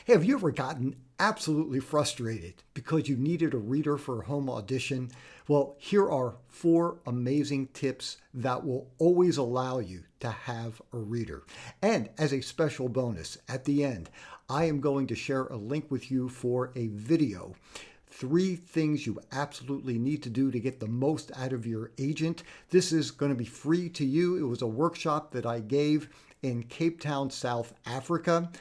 Hey, have you ever gotten absolutely frustrated because you needed a reader for a home audition? Well, here are 4 amazing tips that will always allow you to have a reader. And as a special bonus at the end, I am going to share a link with you for a video. 3 things you absolutely need to do to get the most out of your agent. This is going to be free to you. It was a workshop that I gave in Cape Town, South Africa.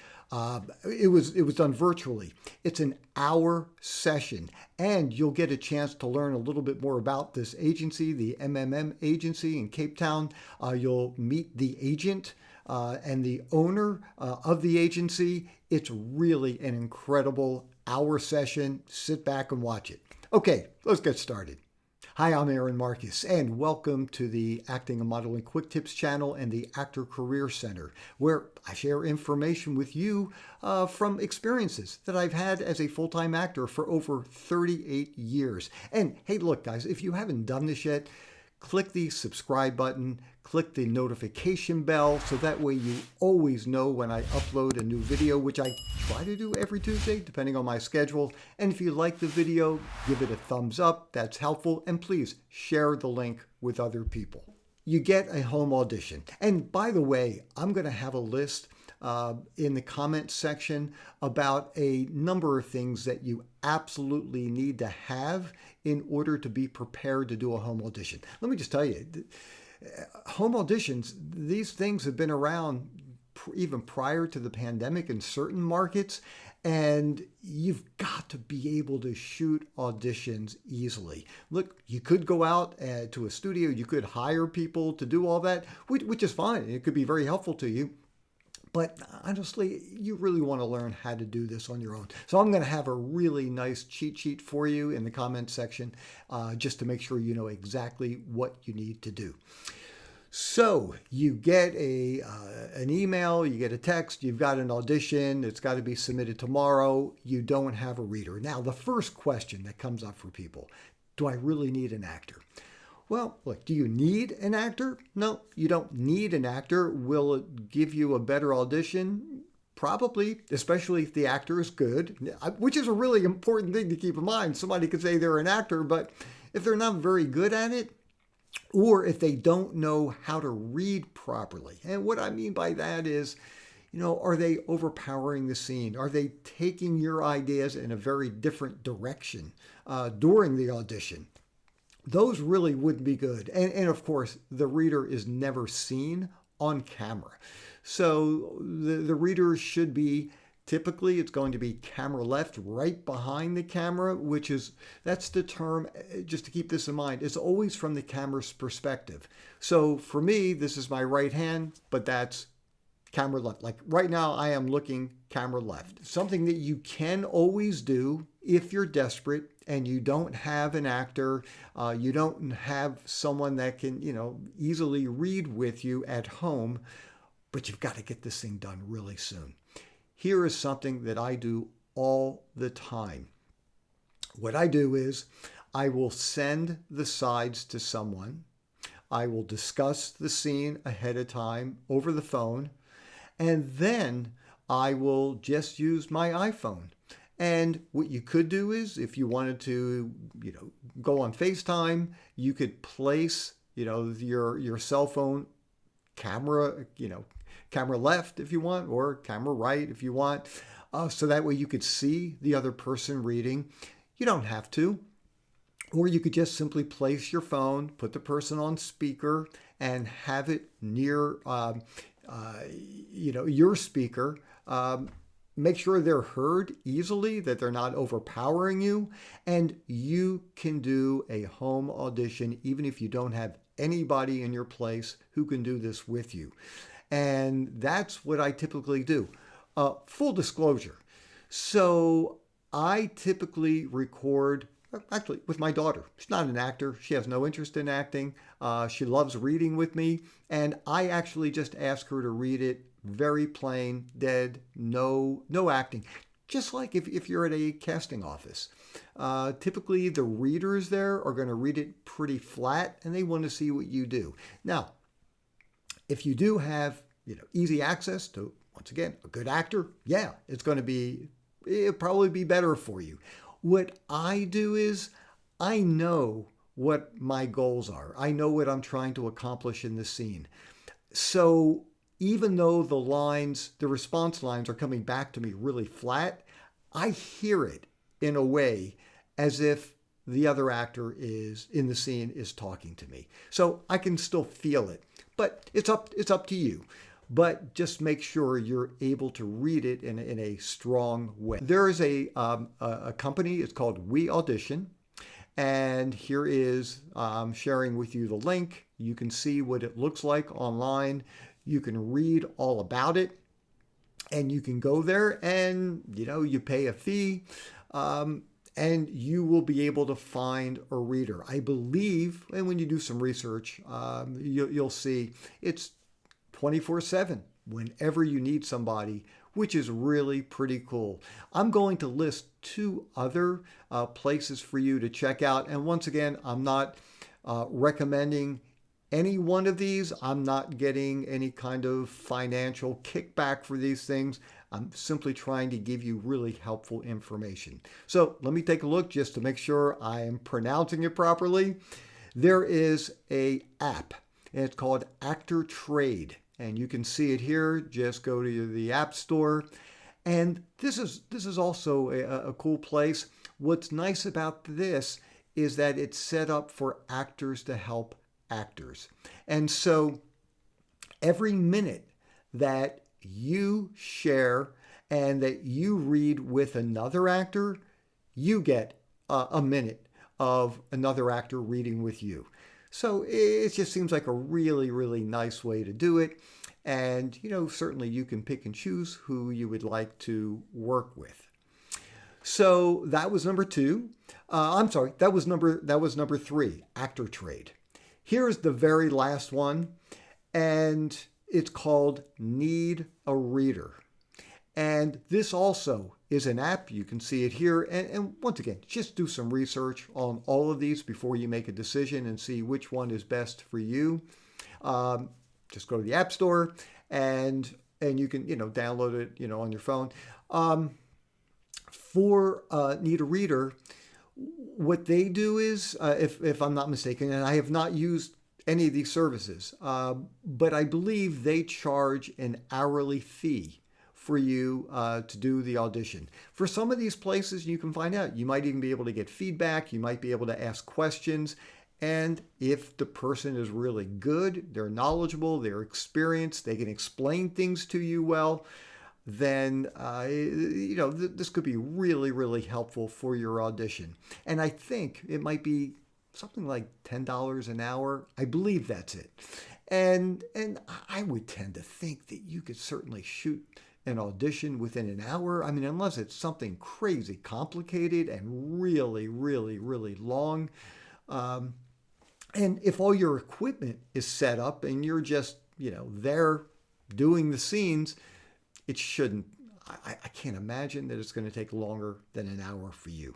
It was done virtually. It's an hour session, and you'll get a chance to learn a little bit more about this agency, the MMM agency in Cape Town. You'll meet the agent and the owner of the agency. It's really an incredible hour session. Sit back and watch it. Okay, let's get started. Hi, I'm Aaron Marcus, and welcome to the Acting and Modeling Quick Tips channel and the Actor Career Center, where I share information with you from experiences that I've had as a full-time actor for over 38 years. And hey, look, guys, if you haven't done this yet, click the subscribe button, click the notification bell, so that way you always know when I upload a new video, which I try to do every Tuesday, depending on my schedule. And if you like the video, give it a thumbs up. That's helpful. And please share the link with other people. You get a home audition. And by the way, I'm going to have a list in the comment section about a number of things that you absolutely need to have in order to be prepared to do a home audition. Let me just tell you, home auditions, these things have been around even prior to the pandemic in certain markets, and you've got to be able to shoot auditions easily. Look, you could go out to a studio, you could hire people to do all that, which is fine. It could be very helpful to you. But honestly, you really want to learn how to do this on your own. So I'm going to have a really nice cheat sheet for you in the comment section just to make sure you know exactly what you need to do. So you get an email, you get a text, you've got an audition, it's got to be submitted tomorrow, you don't have a reader. Now, the first question that comes up for people, do I really need an actor? Well, look, do you need an actor? No, you don't need an actor. Will it give you a better audition? Probably, especially if the actor is good, which is a really important thing to keep in mind. Somebody could say they're an actor, but if they're not very good at it, or if they don't know how to read properly. And what I mean by that is, are they overpowering the scene? Are they taking your ideas in a very different direction during the audition? Those really wouldn't be good. And of course, the reader is never seen on camera. So the reader should be, typically it's going to be camera left, right behind the camera, that's the term, just to keep this in mind, it's always from the camera's perspective. So for me, this is my right hand, but that's camera left. Like right now, I am looking camera left. Something that you can always do if you're desperate and you don't have an actor, you don't have someone that can, easily read with you at home, but you've got to get this thing done really soon. Here is something that I do all the time. What I do is I will send the sides to someone. I will discuss the scene ahead of time over the phone, and then I will just use my iPhone. And what you could do is, if you wanted to, go on FaceTime, you could place, your cell phone camera, camera left if you want, or camera right if you want. So that way you could see the other person reading. You don't have to. Or you could just simply place your phone, put the person on speaker, and have it near, your speaker. Make sure they're heard easily, that they're not overpowering you, and you can do a home audition even if you don't have anybody in your place who can do this with you. And that's what I typically do. Full disclosure. So I typically record, actually, with my daughter. She's not an actor. She has no interest in acting. She loves reading with me. And I actually just ask her to read it very plain, dead, no acting. Just like if you're at a casting office. Typically, the readers there are going to read it pretty flat, and they want to see what you do. Now, if you do have easy access to once again, a good actor, yeah, it'll probably be better for you. What I do is I know what my goals are. I know what I'm trying to accomplish in the scene. So even though the response lines are coming back to me really flat, I hear it in a way as if the other actor is in the scene is talking to me. So I can still feel it, but it's up to you. But just make sure you're able to read it in a strong way. There is a company, it's called We Audition. And here is sharing with you the link. You can see what it looks like online. You can read all about it. And you can go there and, you pay a fee. And you will be able to find a reader. I believe, and when you do some research, you'll see it's 24/7 whenever you need somebody, which is really pretty cool. I'm going to list 2 other places for you to check out. And once again, I'm not recommending any one of these. I'm not getting any kind of financial kickback for these things. I'm simply trying to give you really helpful information. So let me take a look just to make sure I am pronouncing it properly. There is an app, and it's called Actor Trade. And you can see it here. Just go to the App Store. And this is also a cool place. What's nice about this is that it's set up for actors to help actors. And so every minute that you share and that you read with another actor, you get a minute of another actor reading with you. So it just seems like a really, really nice way to do it. And, certainly you can pick and choose who you would like to work with. So that was number 2. That was number 3, Actor Trade. Here's the very last one, and it's called Need a Reader. And this also is an app. You can see it here. And once again, just do some research on all of these before you make a decision and see which one is best for you. Just go to the App Store and you can, download it, on your phone. For Need a Reader, what they do is, if I'm not mistaken, and I have not used any of these services, but I believe they charge an hourly fee for you to do the audition. For some of these places, you can find out. You might even be able to get feedback. You might be able to ask questions. And if the person is really good, they're knowledgeable, they're experienced, they can explain things to you well, then, this could be really, really helpful for your audition. And I think it might be something like $10 an hour. I believe that's it. And I would tend to think that you could certainly shoot an audition within an hour. I mean, unless it's something crazy complicated and really, really, really long. And if all your equipment is set up and you're just, there doing the scenes, it shouldn't, I can't imagine that it's going to take longer than an hour for you.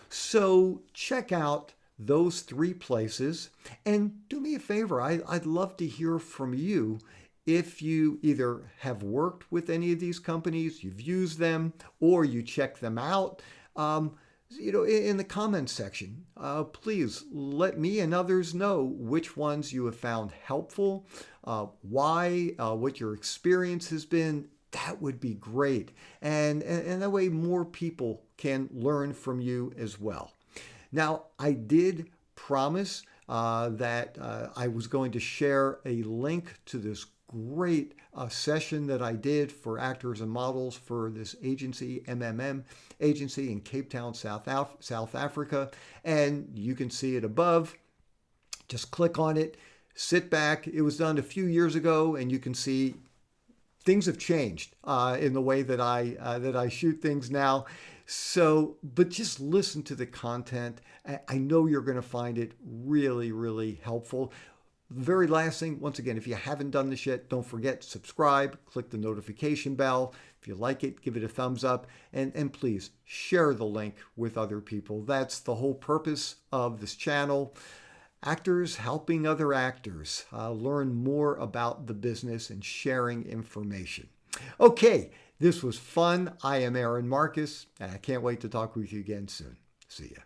So check out those 3 places and do me a favor. I'd love to hear from you. If you either have worked with any of these companies, you've used them, or you check them out, in the comments section, please let me and others know which ones you have found helpful, why, what your experience has been. That would be great. And that way more people can learn from you as well. Now, I did promise that I was going to share a link to this great session that I did for actors and models for this agency, MMM agency in Cape Town, South Africa. And you can see it above. Just click on it, sit back. It was done a few years ago, and you can see things have changed in the way that I shoot things now. So, but just listen to the content. I know you're going to find it really, really helpful. The very last thing, once again, if you haven't done this yet, don't forget, subscribe, click the notification bell. If you like it, give it a thumbs up, and please share the link with other people. That's the whole purpose of this channel. Actors helping other actors learn more about the business and sharing information. Okay, this was fun. I am Aaron Marcus, and I can't wait to talk with you again soon. See ya.